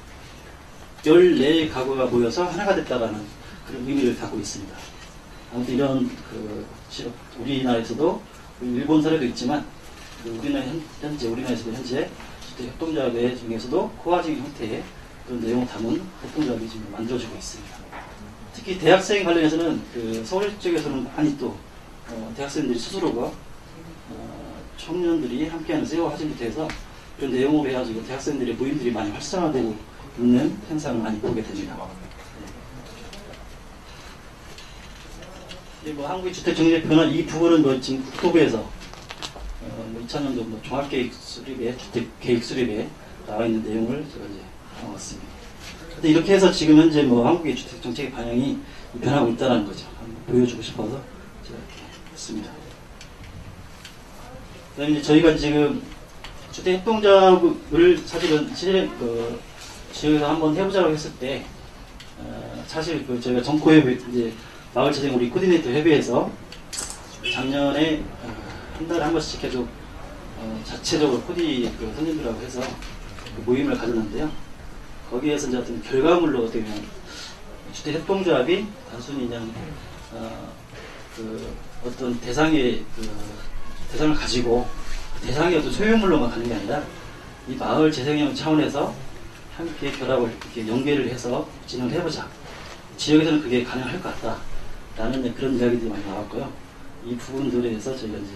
14가구가 모여서 하나가 됐다라는 그런 의미를 갖고 있습니다. 아무튼 이런 그 우리나라에서도 일본 사례도 있지만 우리나라에서도 현재 협동조합의 중에서도 코아징 형태의 그런 내용을 담은 협동조합이 지금 만들어지고 있습니다. 특히 대학생 관련해서는 그 서울 쪽에서는 많이 또 대학생들이 스스로가 청년들이 함께하는 세워 하진부터 해서 그런 내용으로 해가지고 대학생들의 모임들이 많이 활성화되고 있는 현상을 많이 보게 됩니다. 네. 뭐 한국의 주택 정책 변화 이 부분은 뭐 지금 국토부에서 2000년도 뭐 종합계획 수립에 주택 계획 수립에 나와 있는 내용을 제가 이제 담았습니다. 근데 이렇게 해서 지금 현재 뭐 한국의 주택 정책의 방향이 변하고 있다는 거죠. 한번 보여주고 싶어서 제가 이렇게 했습니다. 그다음에 이제 저희가 지금 주택 협동조합을 사실은 지역에서 한번 해보자고 했을 때 사실 그 저희가 정코협회 이제 마을재생 우리 코디네이터 협의회에서 작년에 한 달에 한 번씩 계속 자체적으로 코디 그 선생님들하고 해서 그 모임을 가졌는데요. 거기에서 이제 어떤 결과물로 어떻게 보면 주택 협동조합이 단순히 그냥 그 어떤 대상의 대상을 가지고 대상의 어떤 소유물로만 가는 게 아니라 이 마을 재생형 차원에서 함께 결합을 이렇게 연계를 해서 진행을 해보자. 지역에서는 그게 가능할 것 같다라는 그런 이야기들이 많이 나왔고요. 이 부분들에 대해서 저희가 이제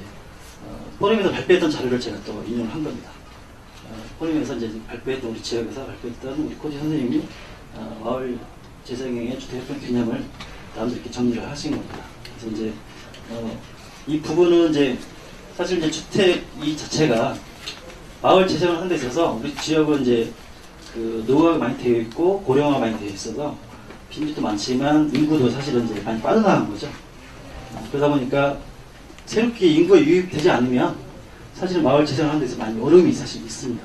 포럼에서 발표했던 자료를 제가 또 인용을 한 겁니다. 포럼에서 이제 발표했던 우리 지역에서 발표했던 우리 코디 선생님이 마을 재생형의 주택협동 개념을 나름대로 이렇게 정리를 하신 겁니다. 그래서 이제 이 부분은 이제 사실 이제 주택 이 자체가 마을 재생을 하는 데 있어서 우리 지역은 이제 그 노후화가 많이 되어 있고 고령화가 많이 되어 있어서 빈집도 많지만 인구도 사실은 이제 많이 빠져나간 거죠. 그러다 보니까 새롭게 인구가 유입되지 않으면 사실 마을 재생을 하는 데서 많이 어려움이 사실 있습니다.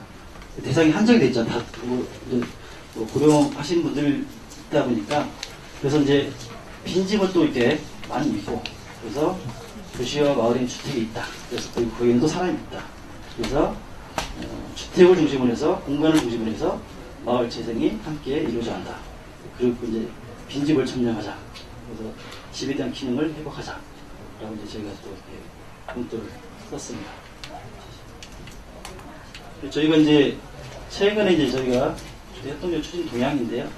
대상이 한정이 돼 있잖아. 다 고령하신 분들 있다 보니까 그래서 이제 빈집은 또 이렇게 많이 있고 그래서 도시와 마을에 주택이 있다. 그래서 거기는 또 사람이 있다. 그래서 주택을 중심으로 해서 공간을 중심으로 해서 마을 재생이 함께 이루어져야 한다. 그리고 이제 빈집을 점령하자. 그래서 집에 대한 기능을 회복하자. 라고 이제 저희가 또 이렇게 문구를 썼습니다. 저희가 이제 최근에 이제 저희가 주택 협동조합 추진 동향인데요.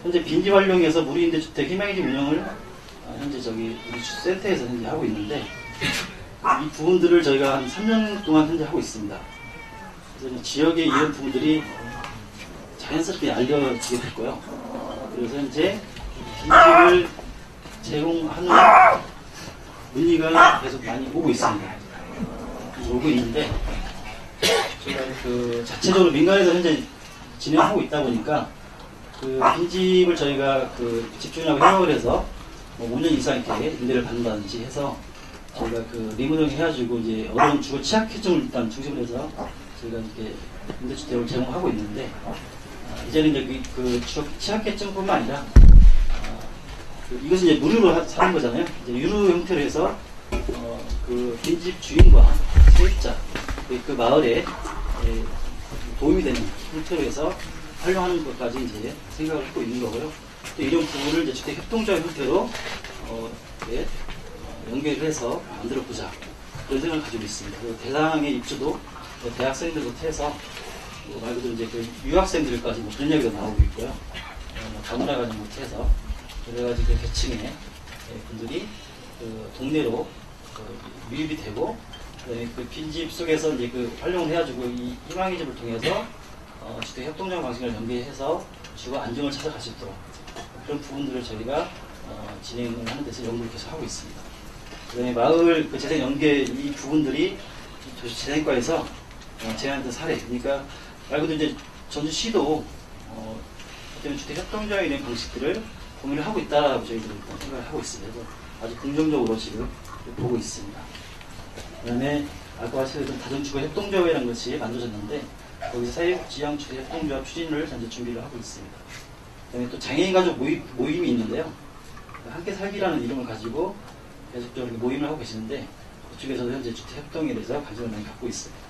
현재 빈집 활용해서 무료임대 주택 희망의 집 운영을 현재 저기 우리 센터에서 현재 하고 있는데 이 부분들을 저희가 한 3년 동안 현재 하고 있습니다. 그래서 지역에 이런 부분들이 자연스럽게 알려지게 됐고요. 그래서 현재 빈집을 제공하는 문의가 계속 많이 오고 있습니다. 오고 있는데 저희가 그 자체적으로 민간에서 현재 진행하고 있다 보니까 그 빈집을 저희가 그 집주인하고 협업을 해서 뭐 5년 이상 이렇게 임대를 받는다든지 해서 저희가 그 리모델링 해가지고 이제 어려운 주거 취약계층을 일단 중심으로 해서 저희가 이렇게 임대주택을 제공하고 있는데 이제는 이제 그 취약계층뿐만 아니라 이것은 이제 무료로 사는 거잖아요. 이제 유료 형태로 해서 그 빈집 주인과 세입자 그 마을에 도움이 되는 형태로 해서 활용하는 것까지 이제 생각을 하고 있는 거고요. 또 이런 부분을 이제 주택 협동조합 형태로 연계를 해서 만들어 보자 그런 생각을 가지고 있습니다. 그리고 대상의 입주도 대학생들부터 해서 말 그대로 이제 그 유학생들까지 뭐 그런 이야기가 나오고 있고요. 다문화 가정부터 해서 여러 가지 그 계층의 분들이 그 동네로 유입이 되고, 그다음에 그 빈집 속에서 이제 그 활용을 해가지고 이 희망의 집을 통해서 주택 협동조합 방식을 연계해서 주거 안정을 찾아갈 수 있도록 그런 부분들을 저희가 진행을 하는 데서 연구를 계속 하고 있습니다. 그다음에 마을 그 재생 연계 이 부분들이 재생과에서 제안된 사례, 그러니까 말 그대로 이제 전주시도 어떤 주택 협동조합에 대한 방식들을 고민을 하고 있다라고 저희들은 생각을 하고 있습니다. 그래서 아주 긍정적으로 지금 보고 있습니다. 그다음에 아까 말씀드렸던 다중주거 협동조합이라는 것이 만들어졌는데 거기서 사회지향 주택 협동조합 추진을 현재 준비를 하고 있습니다. 그다음에 또 장애인 가족 모임이 있는데요. 함께 살기라는 이름을 가지고 계속적으로 모임을 하고 계시는데 그쪽에서도 현재 주택 협동에 대해서 관심을 많이 갖고 있습니다.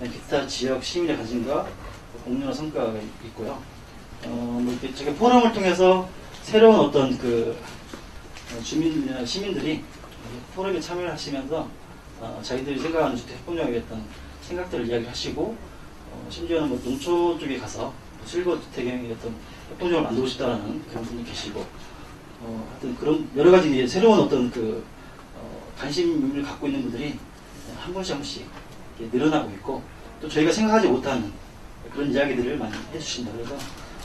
기타 지역 시민의 관심과 공론화 성과가 있고요. 뭐 이렇게 제가 포럼을 통해서 새로운 어떤 그 시민들이 포럼에 참여를 하시면서 자기들이 생각하는 주택 협동조합에 어떤 생각들을 이야기를 하시고 심지어는 뭐 농촌 쪽에 가서 실거 주택의 어떤 협동조합을 만들고 싶다라는 그런 분도 계시고 하여튼 그런 여러 가지 이제 새로운 어떤 그 관심을 갖고 있는 분들이 한 번씩 늘어나고 있고 또 저희가 생각하지 못하는 그런 이야기들을 많이 해주신다. 그래서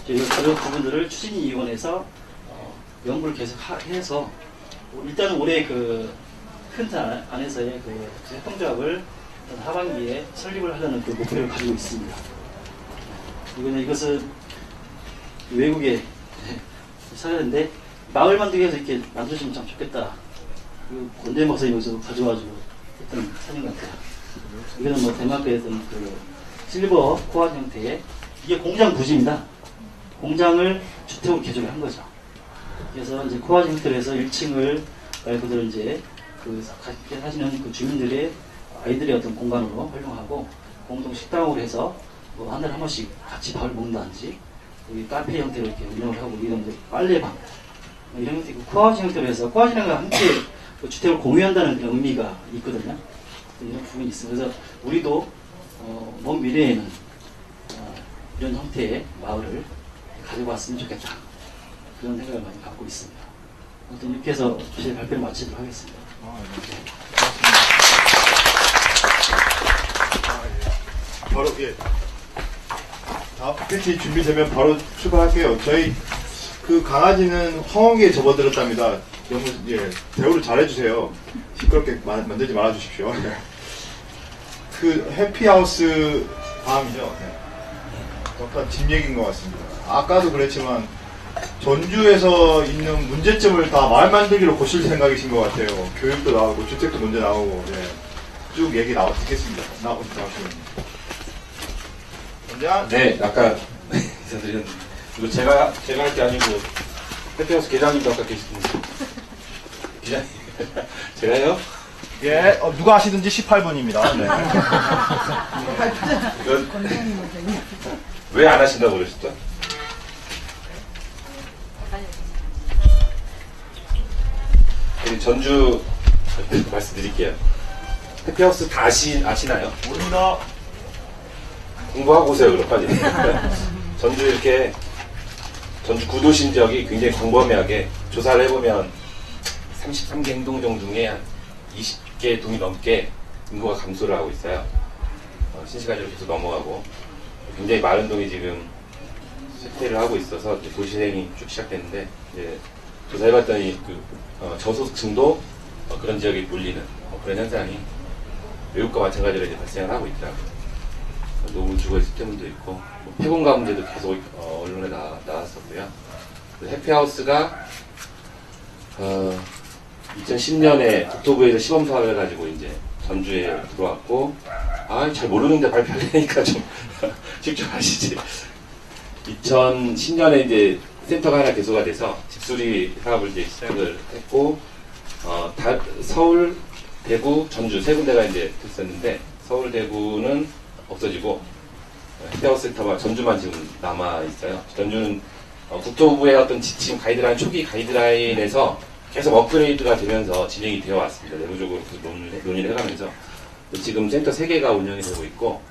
저희가 그런 부분들을 추진위원회에서 연구를 계속 해서 일단은 올해 그 큰 틀 안에서의 그 협동조합을 하반기에 설립을 하려는 그 목표를 가지고 있습니다. 이것은 외국에 사례인데 마을 만들기 위해서 이렇게 만드시면 참 좋겠다. 권대 목사님 여기서 가져와가지고 했던 사진 같아요. 이거는 뭐 덴마크에서 그 실버 코아 형태의 이게 공장 부지입니다. 공장을 주택으로 개조를 한 거죠. 그래서 이제 코아 형태로 해서 1층을 말 그대로 이제 그 같이 사시는 그 주민들의 아이들의 어떤 공간으로 활용하고 공동 식당으로 해서 뭐 한 달에 한 번씩 같이 밥을 먹는다든지 여기 카페 형태로 이렇게 운영을 하고 이런 빨래방 이런 형태 코아지 형태로 해서 코아지랑 함께 그 주택을 공유한다는 그런 의미가 있거든요. 이런 부분이 있습니다. 그래서 우리도 먼 미래에는 이런 형태의 마을을 가지고 왔으면 좋겠다. 그런 생각을 많이 갖고 있습니다. 아무튼 이렇게 해서 제 발표를 마치도록 하겠습니다. 바로 다음 패치 준비되면 바로 출발할게요. 저희 그 강아지는 황혼기에 접어들었답니다. 너무 대우를 잘해주세요. 시끄럽게 만들지 말아주십시오. 그 해피하우스 다음이죠. 약간 집 얘기인 것 같습니다. 아까도 그랬지만 전주에서 있는 문제점을 다 마을 만들기로 고칠 생각이신 것 같아요. 교육도 나오고 주택도 문제 나오고 쭉 얘기 듣겠습니다. 나오시면. 네, 아까 인사드린 이거 제가 할 게 아니고 해피하우스 계장님도 아까 계시던데 계장님 제가요? 예, 누가 하시든지 18분입니다. 네. 왜 안 하신다고 그러셨죠? 전주 말씀드릴게요. 해피하우스 다 아시나요? 모릅니다. 공부하고 오세요, 그럼 빨리. 전주 이렇게 전주 구도심 지역이 굉장히 광범위하게 조사를 해보면 33개 행동종 중에 한 20개 동이 넘게 인구가 감소를 하고 있어요. 신시가지로 계속 넘어가고 굉장히 많은 동이 지금 쇠퇴를 하고 있어서 이제 도시행이 쭉 시작됐는데 이제 조사해봤더니 저소득층도 그런 지역에 몰리는 그런 현상이 외국과 마찬가지로 이제 발생을 하고 있더라고요. 노후 주거의 시스템도 있고 뭐 폐공가 문제도 계속 언론에 나왔었고요. 해피하우스가 2010년에 국토부에서 시범 사업을 해가지고 이제 전주에 들어왔고 잘 모르는데 발표하려니까 좀 집중하시지. 2010년에 이제 센터가 하나 개소가 돼서 집수리 사업을 이제 시작을 했고 서울, 대구, 전주 세 군데가 이제 됐었는데 서울, 대구는 없어지고 해피하우스 센터가 전주만 지금 남아 있어요. 전주는 국토부의 어떤 지침 가이드라인 초기 가이드라인에서 계속 업그레이드가 되면서 진행이 되어 왔습니다. 내부적으로 논의를 해가면서 지금 센터 3개가 운영이 되고 있고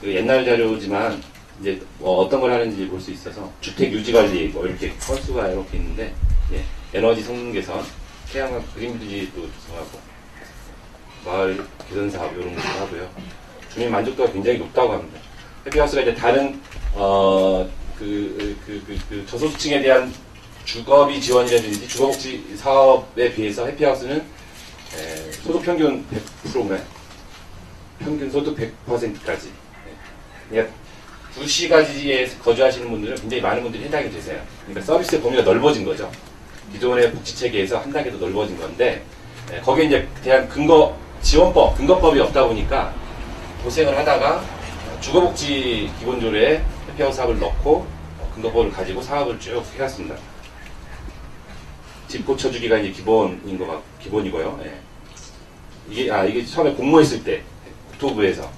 그 옛날 자료지만 이제 뭐 어떤 걸 하는지 볼 수 있어서 주택 유지 관리 뭐 이렇게 건수가 이렇게 있는데 예, 에너지 성능 개선, 태양광 그린비즈도 조성하고 마을 개선 사업 이런 것도 하고요. 주민 만족도가 굉장히 높다고 합니다. 해피하우스가 이제 다른 저소득층에 대한 주거비 지원이라든지 주거복지 사업에 비해서 해피하우스는 소득 평균 100%면 평균 소득 100%까지 그러니까 구시가지에 거주하시는 분들은 굉장히 많은 분들이 해당이 되세요. 그러니까 서비스 범위가 넓어진 거죠. 기존의 복지체계에서 한 단계 더 넓어진 건데 거기에 이제 대한 근거법이 없다 보니까 고생을 하다가 주거복지 기본조례에 해피하우스 사업을 넣고 근거법을 가지고 사업을 쭉 해왔습니다. 집 고쳐주기가 이제 기본이고요. 예. 이게 처음에 공모했을 때 국토부에서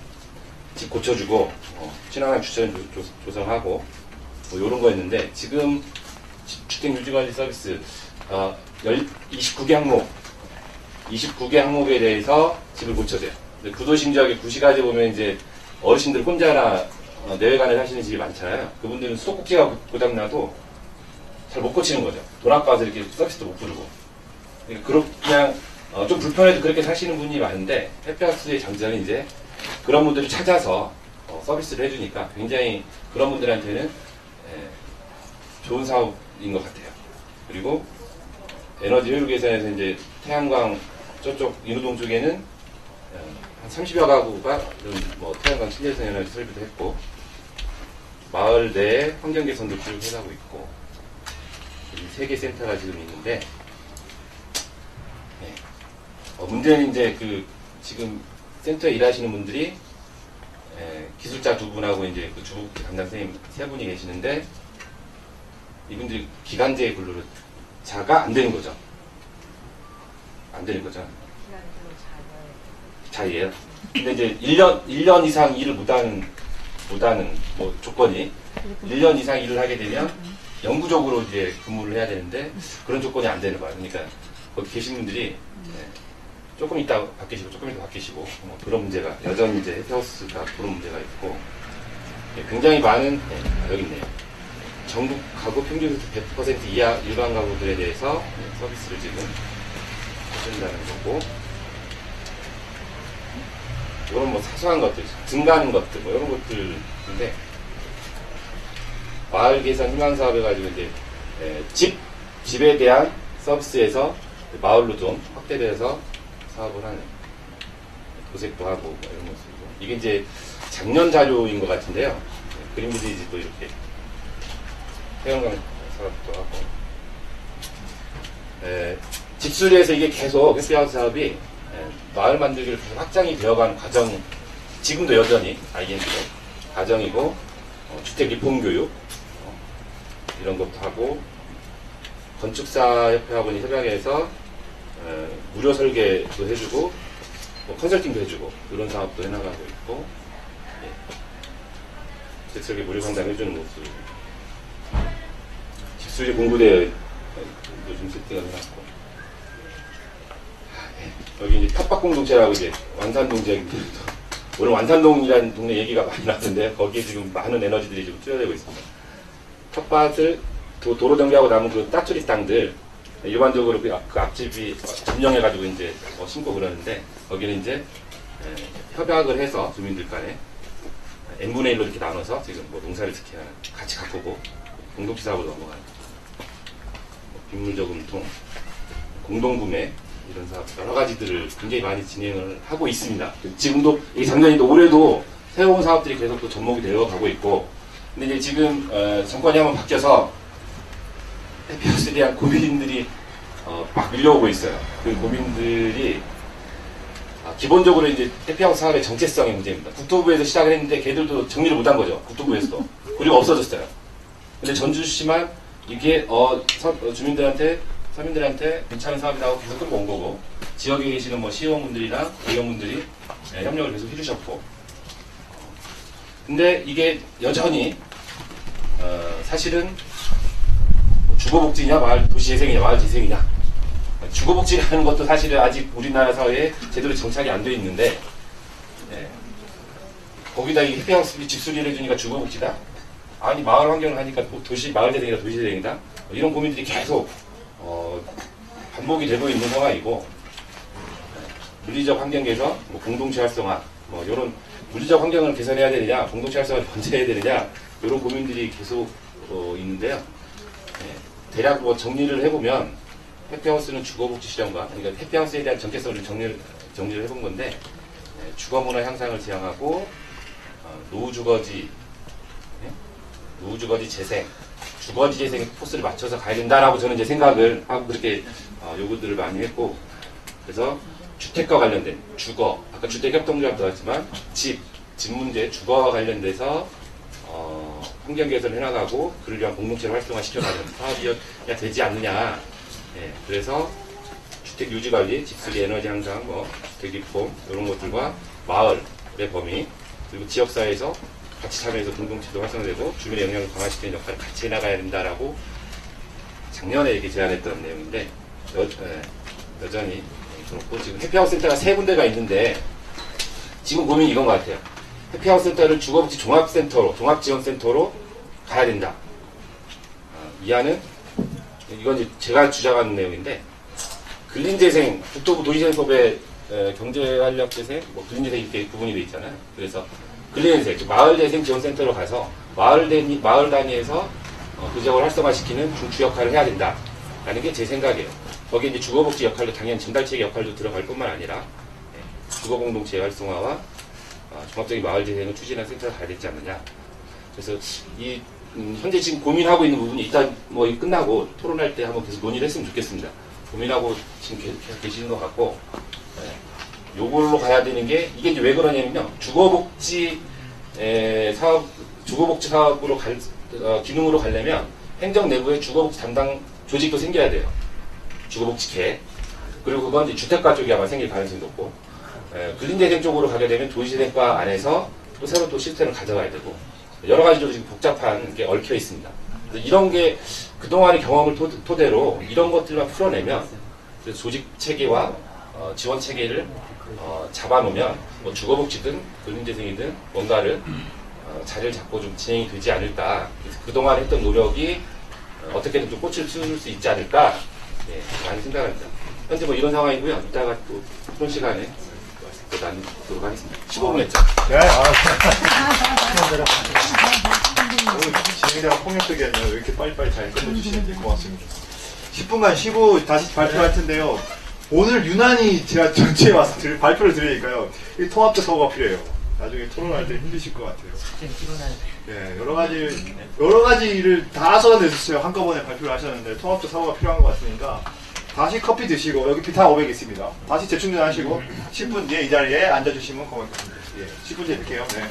집 고쳐주고 친환경 주차장 조성하고 뭐 이런 거였는데 지금 주택 유지관리 서비스 29개 항목에 대해서 집을 고쳐줘요. 구도심지역의 구시가지 보면 이제 어르신들 혼자나 내외간에 사시는 집이 많잖아요. 그분들은 수도꼭지가 고장나도 잘 못 고치는 거죠. 돈 아까워서 이렇게 서비스도 못 부르고. 그냥 좀 불편해도 그렇게 사시는 분이 많은데 해피하우스의 장점은 이제 그런 분들을 찾아서 서비스를 해주니까 굉장히 그런 분들한테는 좋은 사업인 것 같아요. 그리고 에너지 효율 개선에서 이제 태양광 저쪽 인호동 쪽에는 한 30여 가구가 뭐 태양광 신재생 에너지 설비도 했고 마을 내에 환경 개선도 쭉 해가고 있고 3개 센터가 지금 있는데 문제는 이제 지금 센터에 일하시는 분들이 기술자 2분하고 이제 그 주거복지 담당 선생님 3분이 계시는데 이분들이 기간제 근로자가 안 되는 거죠. 안 되는 거죠. 자예요. 근데 이제 1년 이상 일을 못하는 뭐 조건이 1년 이상 일을 하게 되면 영구적으로 이제 근무를 해야 되는데 그런 조건이 안 되는 거예요. 그러니까 거기 계신 분들이 조금 있다 바뀌시고 조금 있다 바뀌시고 그런 문제가 여전히 이제 해피하우스가 그런 문제가 있고 굉장히 많은 여기 있네요. 전국 가구 평균 100% 이하 일반 가구들에 대해서 서비스를 지금 해준다는 거고 이런 뭐 사소한 것들 증가하는 것들 뭐 이런 것들인데 마을 개선 희망 사업 해가지고 이제 집에 대한 서비스에서 마을로 좀 확대돼서 사업을 하는 도색도 하고 뭐 이런 모습이고 이게 이제 작년 자료인 것 같은데요. 그린비즈도 이렇게 태양광 사업도 하고 집수리에서 이게 계속 해피하우스 사업이 마을 만들기를 계속 확장이 되어가는 과정 지금도 여전히 ING도 과정이고 주택 리폼 교육 이런 것도 하고 건축사 협회하고는 협약해서 무료 설계도 해주고 뭐 컨설팅도 해주고 이런 사업도 해나가고 있고 주택 설계 무료 상담 해주는 모습 집수리 공부대회도 좀 세팅을 해놨고 여기 이제 텃밭 공동체라고 이제 완산동 지역인데 오늘 완산동이라는 동네 얘기가 많이 나왔는데 거기에 지금 많은 에너지들이 지금 투여되고 있습니다. 텃밭을 도로 정비하고 남은 그 따투리 땅들 일반적으로 그 앞집이 점령해가지고 이제 심고 그러는데 거기는 이제 협약을 해서 주민들 간에 n분의 1로 이렇게 나눠서 지금 뭐 농사를 짓게 하는 같이 가꾸고 공동체 사업으로 넘어가는 빗물저금통 공동구매 이런 사업 여러 가지들을 굉장히 많이 진행을 하고 있습니다. 지금도 이 작년에도 올해도 새로운 사업들이 계속 또 접목이 되어 가고 있고 근데 이제 지금 정권이 한번 바뀌어서 해피하우스에 대한 고민들이 막 밀려오고 있어요. 그 고민들이 기본적으로 이제 해피하우스 사업의 정체성의 문제입니다. 국토부에서 시작을 했는데 걔들도 정리를 못한 거죠. 국토부에서도. 그리고 없어졌어요. 근데 전주시만 이게 서민들한테 괜찮은 사업이라고 계속 끌고 온 거고 지역에 계시는 뭐 시의원분들이나 의원분들이 협력을 계속 해주셨고 근데 이게 여전히 사실은 주거복지냐 마을 도시재생이냐 마을 재생이냐 주거복지라는 것도 사실은 아직 우리나라 사회에 제대로 정착이 안 돼 있는데 거기다 이 해피하우스 집수리를 해주니까 주거복지다? 아니 마을 환경을 하니까 뭐 도시 마을재생이다 도시재생이다? 이런 고민들이 계속 반복이 되고 있는 상황이고, 물리적 환경 개선, 뭐 공동체 활성화, 뭐 이런 물리적 환경을 개선해야 되느냐, 공동체 활성화를 먼저 해야 되느냐, 이런 고민들이 계속 있는데요. 대략 뭐 정리를 해보면 해피하우스는 주거복지 실현과, 그러니까 해피하우스에 대한 정체성을 정리를 해본 건데, 주거문화 향상을 지향하고 노후주거지 재생, 주거지 재생 코스를 맞춰서 가야 된다라고 저는 이제 생각을 하고 그렇게 요구들을 많이 했고, 그래서 주택과 관련된 주거, 아까 주택협동조합도 나왔지만 집 문제, 주거와 관련돼서 환경 개선을 해나가고 그를 위한 공동체를 활성화시켜가는 사업이 되지 않느냐. 그래서 주택 유지 관리, 집수리 에너지 향상, 뭐 주택 리폼 이런 것들과 마을의 범위, 그리고 지역사회에서 같이 참여해서 공동체도 활성화되고 주민의 영향을 강화시키는 역할을 같이 해나가야 된다라고 작년에 이렇게 제안했던 내용인데, 여전히 그렇고, 지금 해피하우스 센터가 3군데가 있는데 지금 고민이 이건 것 같아요. 해피하우스 센터를 주거복지 종합센터로, 종합지원센터로 가야 된다. 이하는 이건 이제 제가 주장하는 내용인데, 근린재생, 국토부 도시재생법에 경제활력재생, 뭐 근린재생 이렇게 구분이 돼 있잖아요. 그래서 근린재생, 마을재생 지원센터로 가서 마을 단위에서 그 지역을 활성화시키는 중추 역할을 해야 된다라는 게 제 생각이에요. 거기에 이제 주거복지 역할도 당연히 전달체계 역할도 들어갈 뿐만 아니라 주거공동체의 활성화와 종합적인 마을재생을 추진하는 센터가 가야 되지 않느냐. 그래서 이 현재 지금 고민하고 있는 부분이 일단 뭐 끝나고 토론할 때 한번 계속 논의를 했으면 좋겠습니다. 고민하고 지금 계속 계시는 것 같고, 요걸로 가야 되는 게, 이게 이제 왜 그러냐면요. 주거복지 사업으로 기능으로 가려면 행정 내부에 주거복지 담당 조직도 생겨야 돼요. 주거복지계. 그리고 그건 이제 주택가 쪽이 아마 생길 가능성이 높고, 근린재생 쪽으로 가게 되면 도시재생과 안에서 또 새로 또 시스템을 가져가야 되고, 여러 가지로 지금 복잡한 게 얽혀 있습니다. 그래서 이런 게 그동안의 경험을 토대로 이런 것들만 풀어내면, 그래서 조직 체계와 지원 체계를 잡아놓으면 뭐 주거복지든 근린재생이든 뭔가를 자리를 잡고 좀 진행이 되지 않을까. 그래서 그동안 했던 노력이 어떻게든 좀 꽃을 피울 수 있지 않을까, 많이 생각합니다. 현재 뭐 이런 상황이고요. 이따가 또 그런 시간에 또 나누도록 하겠습니다. 15분 했죠? 네. 오늘 진행자가 폭력적이 아니라 왜 이렇게 빨리빨리 잘 끝내주시는지 고맙습니다. 10분간 쉬고 다시 발표할 텐데요. 오늘 유난히 제가 전체에 와서 발표를 드리니까요. 이 통합적 사고가 필요해요. 나중에 토론할 때 힘드실 것 같아요. 네, 여러 가지를 다 쏟아내주세요. 한꺼번에 발표를 하셨는데 통합적 사고가 필요한 것 같으니까 다시 커피 드시고, 여기 비타 500 있습니다. 다시 재충전하시고 10분 뒤에 이 자리에 앉아주시면 고맙겠습니다. 10분 뒤에 뵐게요. 네.